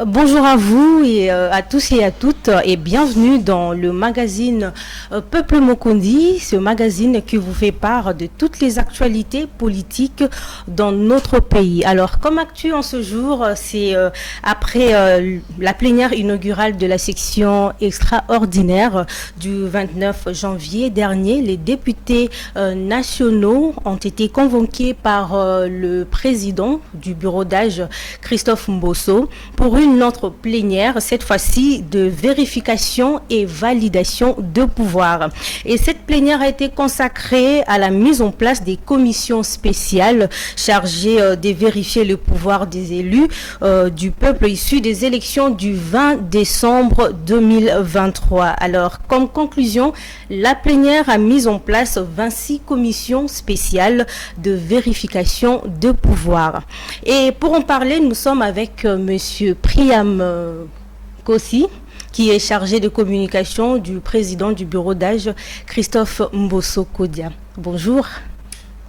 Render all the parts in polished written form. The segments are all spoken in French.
Bonjour à vous et à tous et à toutes et bienvenue dans le magazine Peuple Mokondi, ce magazine qui vous fait part de toutes les actualités politiques dans notre pays. Alors comme actu en ce jour, c'est après la plénière inaugurale de la section extraordinaire du 29 janvier dernier, les députés nationaux ont été convoqués par le président du bureau d'âge, Christophe Mbosso, pour une autre plénière, cette fois-ci de vérification et validation de pouvoir. Et cette plénière a été consacrée à la mise en place des commissions spéciales chargées de vérifier le pouvoir des élus du peuple issu des élections du 20 décembre 2023. Alors, comme conclusion, la plénière a mis en place 26 commissions spéciales de vérification de pouvoir. Et pour en parler, nous sommes avec Monsieur Priam Kossi, qui est chargé de communication du président du bureau d'âge, Christophe Mbosso Kodia. Bonjour.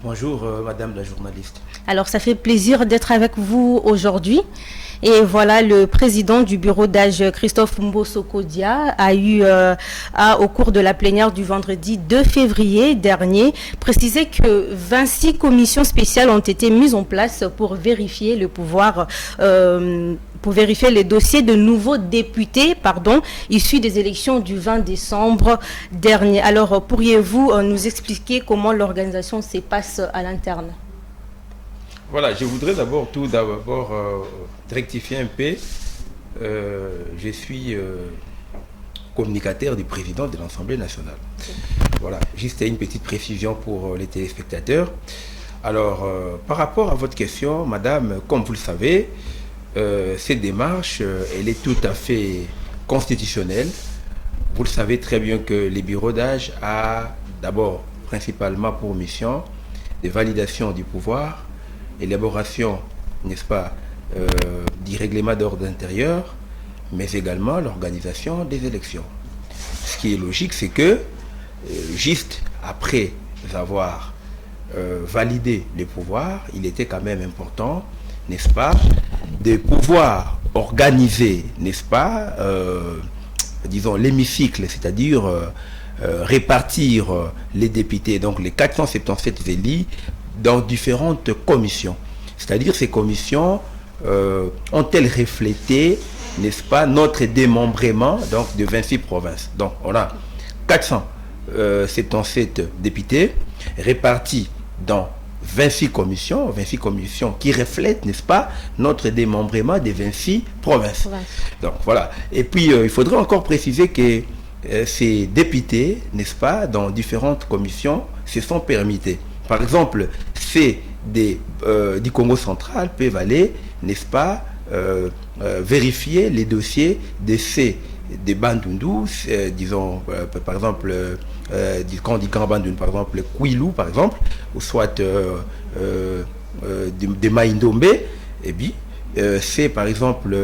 Bonjour, madame la journaliste. Alors, ça fait plaisir d'être avec vous aujourd'hui. Et voilà, le président du bureau d'âge, Christophe Mbosso Kodia, au cours de la plénière du vendredi 2 février dernier, précisé que 26 commissions spéciales ont été mises en place pour vérifier le pouvoir, pour vérifier les dossiers de nouveaux députés, issus des élections du 20 décembre dernier. Alors, pourriez-vous nous expliquer comment l'organisation se passe à l'interne? Voilà, je voudrais tout d'abord rectifier un peu. Je suis communicateur du président de l'Assemblée nationale. Voilà, juste une petite précision pour les téléspectateurs. Alors, par rapport à votre question, madame, comme vous le savez, cette démarche, elle est tout à fait constitutionnelle. Vous le savez très bien que les bureaux d'âge a d'abord principalement pour mission de validation du pouvoir, élaboration, n'est-ce pas, du règlement d'ordre intérieur, mais également l'organisation des élections. Ce qui est logique, c'est que, juste après avoir validé les pouvoirs, il était quand même important, n'est-ce pas, de pouvoir organiser, n'est-ce pas, disons, l'hémicycle, c'est-à-dire répartir les députés, donc les 477 élus, dans différentes commissions. C'est-à-dire ces commissions ont-elles reflété, n'est-ce pas, notre démembrement donc, de 26 provinces. Donc on a 477 députés répartis dans 26 commissions qui reflètent, n'est-ce pas, notre démembrement des 26 provinces. Ouais. Donc voilà. Et puis il faudrait encore préciser que ces députés, n'est-ce pas, dans différentes commissions, se sont permittés. Par exemple, ceux du Congo central peuvent aller, n'est-ce pas, vérifier les dossiers des Bandundu, disons, par exemple, quand on dit Grand Bandundu, par exemple, le Kouilou, par exemple, ou soit de Maïndombe, et puis, c'est par exemple,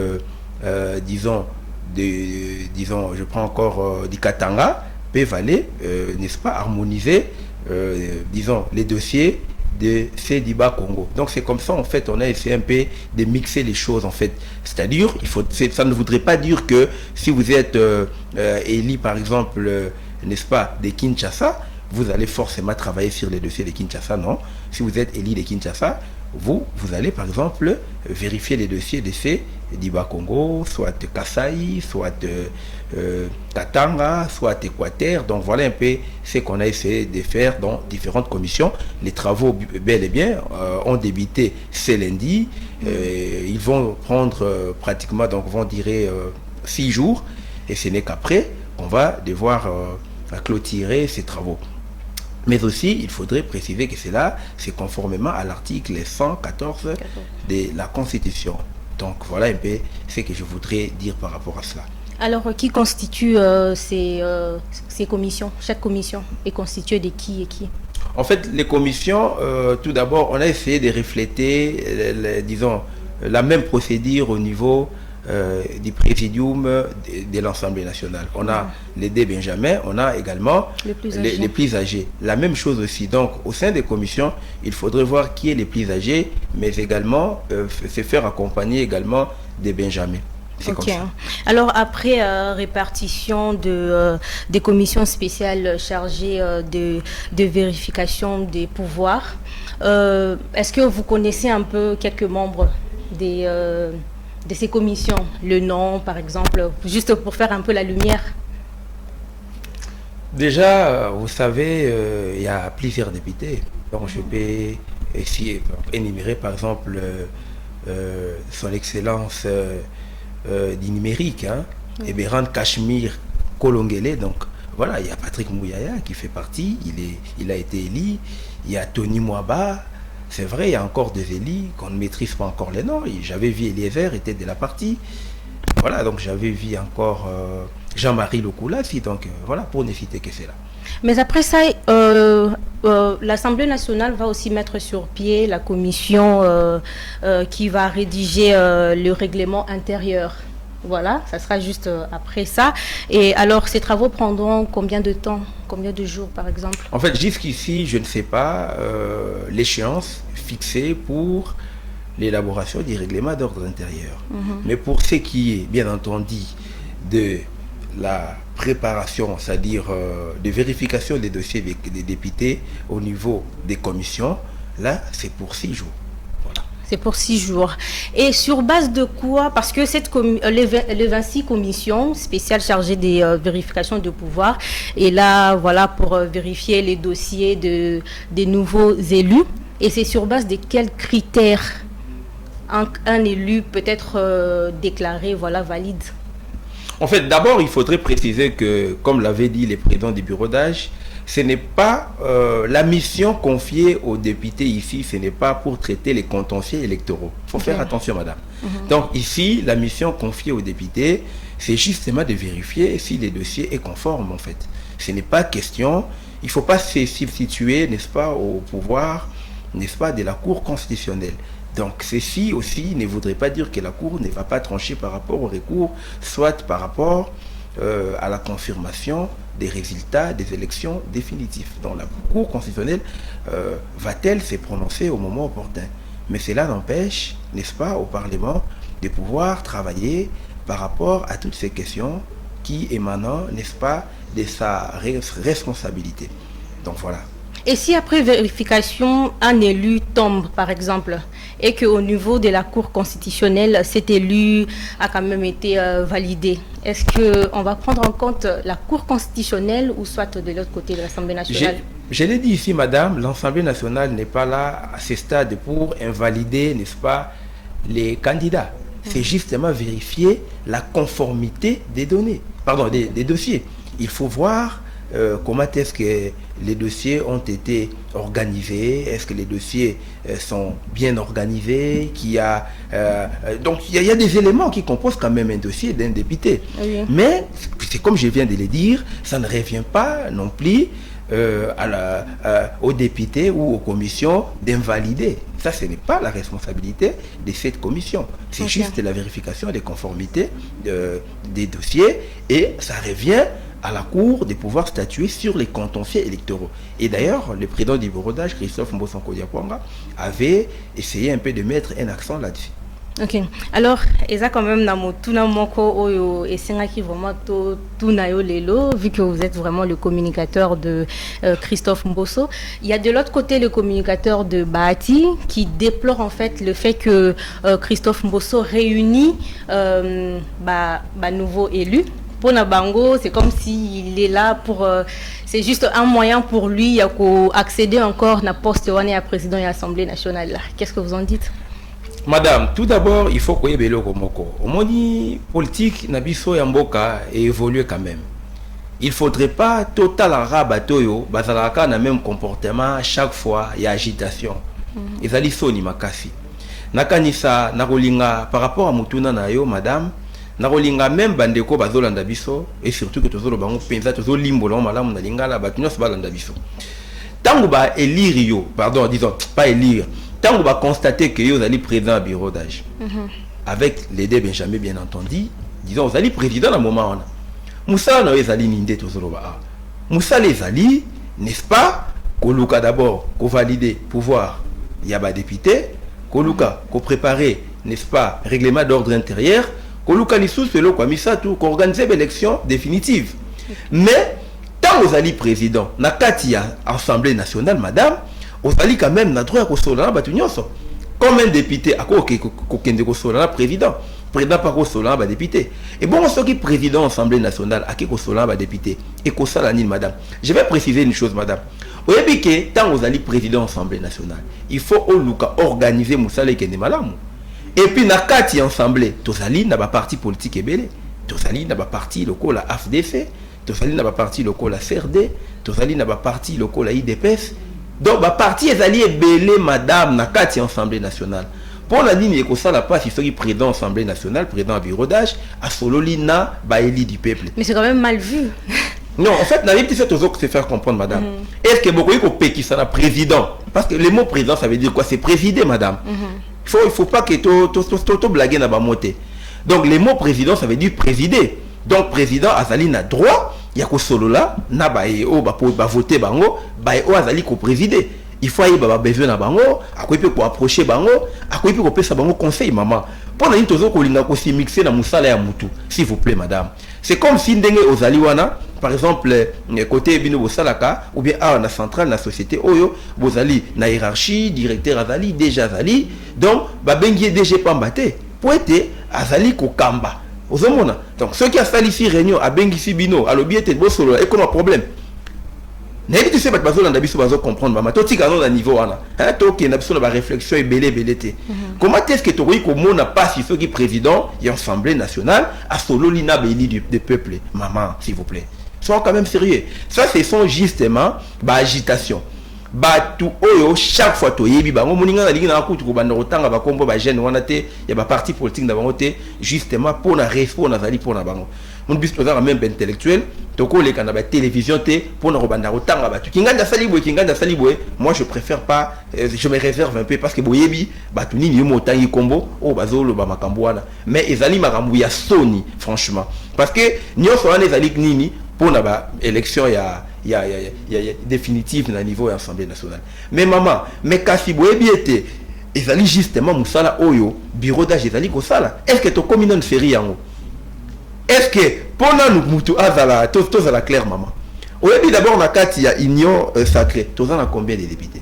disons, je prends encore du Katanga, peuvent aller, n'est-ce pas, harmoniser, disons, les dossiers de Sédiba Congo. Donc c'est comme ça, en fait, on a essayé un peu de mixer les choses, en fait. C'est-à-dire, ça ne voudrait pas dire que si vous êtes élu, par exemple, n'est-ce pas, de Kinshasa, vous allez forcément travailler sur les dossiers de Kinshasa, non. Si vous êtes élu de Kinshasa, vous allez, par exemple, vérifier les dossiers de Sédiba Congo, soit Kasaï, soit Katanga, soit Équateur. Donc voilà un peu ce qu'on a essayé de faire dans différentes commissions. Les travaux, bel et bien, ont débuté ce lundi. Ils vont prendre pratiquement, donc vont durer 6 jours. Et ce n'est qu'après qu'on va devoir clôturer ces travaux. Mais aussi, il faudrait préciser que cela, c'est conformément à l'article 114 de la Constitution. Donc voilà un peu ce que je voudrais dire par rapport à cela. Alors, qui constitue ces commissions? Chaque commission est constituée de qui et qui? En fait, les commissions, tout d'abord, on a essayé de refléter, disons, la même procédure au niveau du présidium de l'Assemblée nationale. On a les deux Benjamin, on a également les plus âgés. La même chose aussi. Donc, au sein des commissions, il faudrait voir qui est les plus âgés, mais également se faire accompagner également des Benjamins. C'est comme ça. Alors après répartition des commissions spéciales chargées de vérification des pouvoirs, est-ce que vous connaissez un peu quelques membres de ces commissions, le nom par exemple, juste pour faire un peu la lumière? Déjà, vous savez, il y a plusieurs députés. Donc je peux essayer d'énumérer par exemple son excellence du numérique, Eberhard Cachemire Kolongele. Donc voilà, il y a Patrick Mouyaya qui fait partie, il a été élu. Il y a Tony Mwaba, c'est vrai, il y a encore des élus qu'on ne maîtrise pas encore les noms. J'avais vu Eliezer était de la partie. Voilà, donc j'avais vu encore Jean-Marie Lokoulasi, donc voilà, pour ne citer que cela. Mais après ça, l'Assemblée nationale va aussi mettre sur pied la commission qui va rédiger le règlement intérieur. Voilà, ça sera juste après ça. Et alors, ces travaux prendront combien de temps, combien de jours par exemple? En fait, jusqu'ici, je ne sais pas l'échéance fixée pour l'élaboration du règlement d'ordre intérieur. Mais pour ce qui est, bien entendu, de la préparation, c'est-à-dire de vérification des dossiers des députés au niveau des commissions, là, c'est pour 6 jours. Voilà. C'est pour 6 jours. Et sur base de quoi? Parce que les 26 commissions spéciales chargées des vérifications de pouvoir, et là, voilà, pour vérifier les dossiers des nouveaux élus. Et c'est sur base de quels critères un élu peut être déclaré, voilà, valide? En fait, d'abord, il faudrait préciser que, comme l'avait dit les présidents du bureau d'âge, ce n'est pas la mission confiée aux députés ici, ce n'est pas pour traiter les contentieux électoraux. Il faut faire attention, madame. Donc ici, la mission confiée aux députés, c'est justement de vérifier si les dossiers est conforme, en fait. Ce n'est pas question, il ne faut pas se substituer, n'est-ce pas, au pouvoir, n'est-ce pas, de la Cour constitutionnelle. Donc ceci aussi ne voudrait pas dire que la Cour ne va pas trancher par rapport au recours, soit par rapport à la confirmation des résultats des élections définitives. Donc la Cour constitutionnelle va-t-elle se prononcer au moment opportun? Mais cela n'empêche, n'est-ce pas, au Parlement de pouvoir travailler par rapport à toutes ces questions qui émanent, n'est-ce pas, de sa responsabilité. Donc voilà. Et si après vérification, un élu tombe, par exemple, et qu'au niveau de la Cour constitutionnelle, cet élu a quand même été validé, est-ce qu'on va prendre en compte la Cour constitutionnelle ou soit de l'autre côté de l'Assemblée nationale? Je l'ai dit ici, madame, l'Assemblée nationale n'est pas là à ce stade pour invalider, n'est-ce pas, les candidats. C'est justement vérifier la conformité des données, pardon, des dossiers. Il faut voir comment est-ce que les dossiers ont été organisés, est-ce que les dossiers sont bien organisés, donc il y a des éléments qui composent quand même un dossier d'un député. Oui. Mais c'est comme je viens de le dire, ça ne revient pas non plus aux députés ou aux commissions d'invalider. Ça, ce n'est pas la responsabilité de cette commission. C'est juste la vérification des conformités des dossiers et ça revient à la Cour de pouvoir statuer sur les contentieux électoraux. Et d'ailleurs, le président du bureau d'âge, Christophe Mbosonko Diakwanga, avait essayé un peu de mettre un accent là-dessus. Ok. Alors, eza quand même na moko oyo esengaki vraiment tout na yo lelo, vu que vous êtes vraiment le communicateur de Christophe Mbosso. Il y a de l'autre côté le communicateur de Bahati qui déplore en fait le fait que Christophe Mbosso réunit nouveaux élus. Pour Nabango, c'est comme s'il est là pour... c'est juste un moyen pour lui d'accéder encore à poste à président de l'Assemblée nationale. Qu'est-ce que vous en dites? Madame, tout d'abord, il faut qu'il y ait des politique Nabiso Yamboka évoluer quand même. Il ne faudrait pas total arabatoyo, bazalaka na même comportement chaque fois, il y a agitation. Ils allaient soni makasi. Nakanisa, narolinga, par rapport à Mutuna Nayo, madame, narolinga même bandeko bazolanda biso et surtout que tozolo bango penza tozo limbola malamu na lingala batunya balanda biso. Tango ba élire yo, pardon, disons pas élire. Tango ba constater que yo allez présent à bureau d'âge. Avec l'aider Benjamin bien entendu, disons vous allez président à moment on. Moussa na ezali ninde tozolo ba. Moussa les ali, n'est-ce pas? Koluka d'abord, ko valider pouvoir, il y a ba député, Koluka ko préparer, n'est-ce pas, règlement d'ordre intérieur. koluka lisusu eloko misatu ko organiser l'élection définitive. Mais tant aux alliés président na kati ya Assemblée nationale madame, aux alliés quand même na droit ko solana batu nyonso. Comme un député à quoi kende ko solana président pas ko solana ba député. Et bon ce qui président Assemblée nationale à qui ko solana ba député et ko sala ni madame. Je vais préciser une chose madame. Oyebi ke tant aux alliés président Assemblée nationale, il faut oluka organiser musala kende malamu. Et puis na kati Assemblée, tozali na ba parti politique ebele, tozali na ba parti loko la AFDC, tozali na ba parti loko la CRD, tozali na ba parti loko la IDPS. Donc ba parti ezali ebele madame na kati Assemblée nationale. Pour la ligne que ça la passe, il serait président Assemblée nationale, président à bureau d'âge, à Sololina, Baéli du peuple. Mais c'est quand même mal vu. Non, en fait, n'avez pas toujours se faire comprendre, madame. Est-ce que beaucoup de pays qui sont président? Parce que le mot président, ça veut dire quoi? C'est présider, madame. Il faut pas que tu blagues na bamoté. Donc, le mot président, ça veut dire présider. Donc, président, Azali na droit, il y a que Solola, na baéo, ba voter bango, baéo Azali ko présider. Il faut aller besoin na bango, à quoi peut approcher bango, à quoi peut passer bango conseil maman. Pour nous toujours ko linga ko si mixer na musala ya mutu, s'il vous plaît madame. C'est comme si ndenge ozali wana, par exemple côté bino bosalaka ou bien na centrale na société oyo, bozali na hiérarchie, directeur azali, déjà azali, donc ba bengi DG pambate, pour être azali ko kamba. Ozomona. Donc ceux qui a sali ici réunion a bengi si bino, alobi ete bosolo et qu'on a problème. N'avez-vous pas besoin de comprendre, maman. Tout ce à niveau, on a besoin de réflexion et belé. Comment est-ce que tu vois qu'on n'a pas si ceux qui président et l'Assemblée nationale à solo l'ina béli du peuple, maman, s'il vous plaît. Sois quand même sérieux. Ça, ce sont justement agitation. Tout oyo chaque fois to yebi bango moninga na linga na kutu ko banda rotanga ba kombo ba jeune wana te ya ba parti politique na bango te justement pour na respect na zali pour na bango. Mon bis toza même intellectuel to ko le kana ba télévision te pour na robanda rotanga ba tu kinga salibo moi je préfère pas je me réserve un peu parce que boyebi ba tu nini mo tangi kombo o bazolo ba makambo wana mais ezali makambo ya soni franchement parce que nyoso wana ezali nini pour la élection il y a définitive na niveau de l'Assemblée nationale. Mais maman, mais kasi boyebi été ezali justement musala oyo bureau d'âge ezali ko sala. Est-ce que to commune ne fait rien? Est-ce que pendant nous mutu azala tous la claire maman. Oyebi d'abord na kati ya union sacrée. Tous en a combien de députés?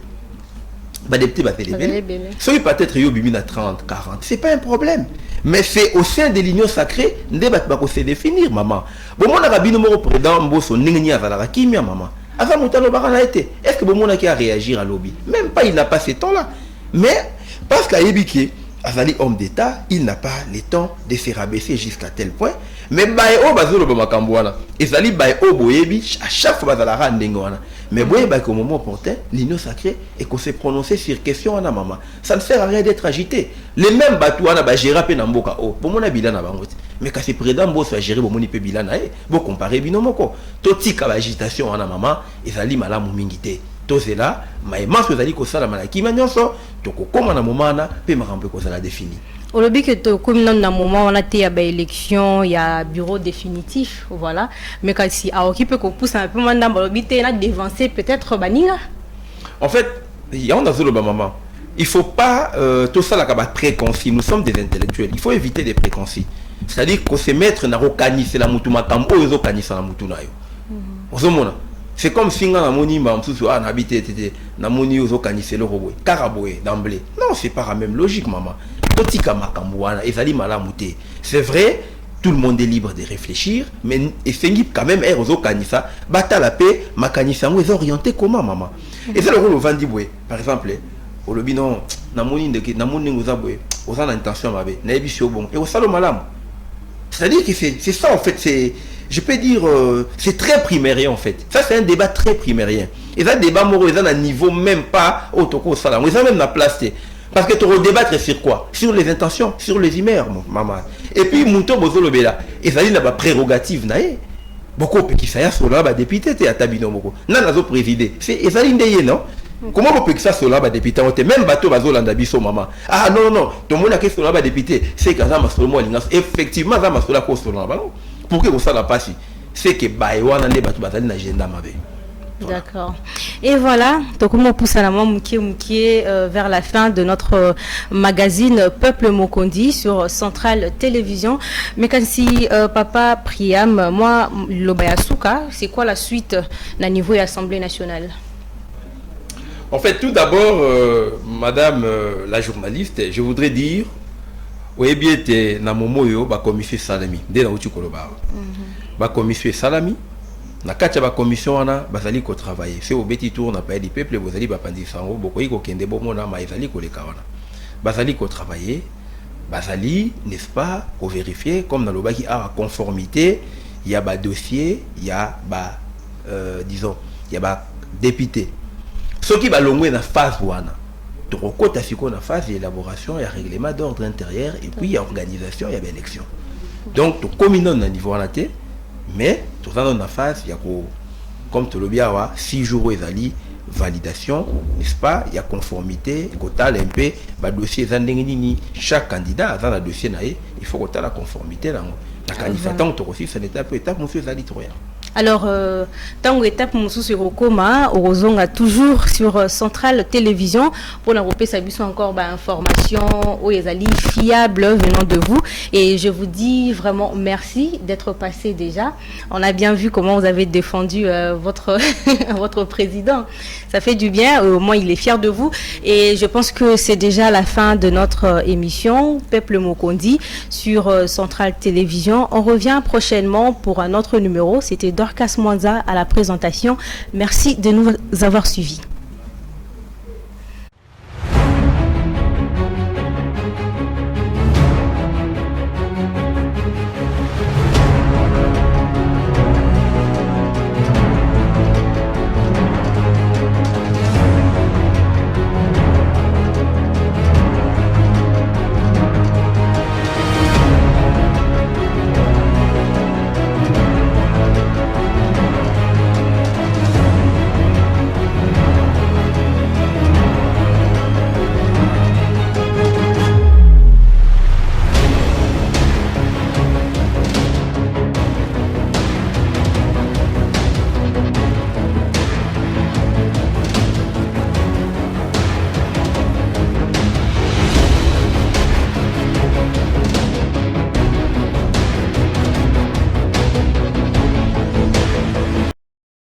Bah députés ba télébé. Celui peut-être yo bibi na 30, 40. C'est pas un problème. Mais c'est au sein de l'union sacrée, débat va se définir, maman. Bon, mon rabino mo président mboso ningni azala kimia maman. Ava mutalo barana été. Est-ce que bon mon a réagir à lobby? Même pas, il n'a pas ce temps-là. Mais parce qu'à Yébiki, Azali homme d'État, il n'a pas le temps de se rabaisser jusqu'à tel point. Mais bae o bazolo ba makambwana. Ezali bae o boyebi à chaque fois bazala randengwana. Mais boye qu'au moment opportun, l'union sacrée et qu'on s'est prononcé sur question à la maman. Ça ne sert à rien d'être agité. Les mêmes bateaux à gérer à Namboka. Oh, pour mon bilan à Bangot. Mais quand c'est président, bon, soit géré pour mon bilan à bon, comparer binomoko. Toti ka agitation à la maman, et ça lit malam ou mingité. Tout c'est là, mais moi, je vous que ça la malaki, mais non, ça, donc, comme à un moment, peut me remplir que ça l'a défini. Au lobby que comme dans un moment on a été à élection, il y a bureau définitif, voilà. Mais quand si à occuper qu'on pousse un peu moins dans le lobby, t'es là dévancer peut-être Baninga. En fait, il y a un azolo maman. Il faut pas tout ça là comme préconcis. Nous sommes des intellectuels. Il faut éviter des préconcis. C'est-à-dire qu'on se mettre dans le canis la moutou matam ou les autres canis la moutou na yo. C'est comme si on a moni on habité na moni aux autres canis le robot. Caraboé d'emblée. Non, c'est pas la même logique maman. C'est vrai, tout le monde est libre de réfléchir, mais il faut quand même être aux canissa, battre la paix, ma canissa, vous orienté comment maman? Et c'est le rôle au Vandiboué, par exemple, au lobby non, namoni vous aboué, aux intentions m'avait, n'aimez bon, et au salon malam. C'est-à-dire que c'est ça en fait, c'est, je peux dire, c'est très primérien en fait. Ça c'est un débat très primérien. Et ça débat moraux, ils ont un niveau même pas au toko salam, ils ont même la place. Parce que tu vas débattre sur quoi? Sur les intentions, sur les humeurs, maman. Et puis, Mouto Bozolo Bela, et ça dit la prérogative, beaucoup qui s'aille sur là, député, tu es à Tabino Moko. Non, n'a pas présidé. C'est ça l'indéyé, non? Comment on peut que ça sur là, député, même bateau Bazol Andabiso, maman. Ah non, non, tout le monde a question là, député, c'est que ça m'a sur moi, effectivement, ça m'a sur la cause sur là, pour que ça n'a pas si. C'est que Baïwan a des bateaux Bazali n'agenda, ma vie. Voilà. D'accord. Et voilà, donc on pousse à la vers la fin de notre magazine Peuple Mokondi sur Centrale Télévision. Mais quand si Papa Priam, moi, Lobayasuka, c'est quoi la suite au niveau de l'Assemblée nationale? En fait, tout d'abord, Madame la journaliste, je voudrais dire, oui bien, na momoyo ba commission salami, dès la uchi koloba. Ba commission salami. Na kati ba commission wana bazali ko travailler c'est au petit tour na pays du peuple bazali ba pandi sango bokoyi ko kende bomo na ma ezali ko leka wana bazali ko travailler bazali n'est-ce pas ko vérifier comme dans le baki à conformité il y a ba dossier il y a ba disons il y a ba député ce qui ba longwe na phase wana to kota siko na phase d'élaboration il y a règlement d'ordre intérieur et puis il y a organisation il y a élection donc to communaux na niveau wana té mais tout ça dans la phase il y a comme tu le bien 6 jours ezali validation n'est-ce pas il y a conformité total un peu ba dossier zandengini chaque candidat a un dossier naé il faut que la conformité là la candidat tant que aussi c'est étape monsieur ezali troya. Alors, tant que étape Moussou sur Okoma, Orozon a toujours sur Centrale Télévision pour l'Europe, ça a encore information ou les fiables venant de vous. Et je vous dis vraiment merci d'être passé déjà. On a bien vu comment vous avez défendu votre votre président. Ça fait du bien. Au moins, il est fier de vous. Et je pense que c'est déjà la fin de notre émission Peuple Mokondi sur Centrale Télévision. On revient prochainement pour un autre numéro. C'était Dorcas Mwanza à la présentation. Merci de nous avoir suivis.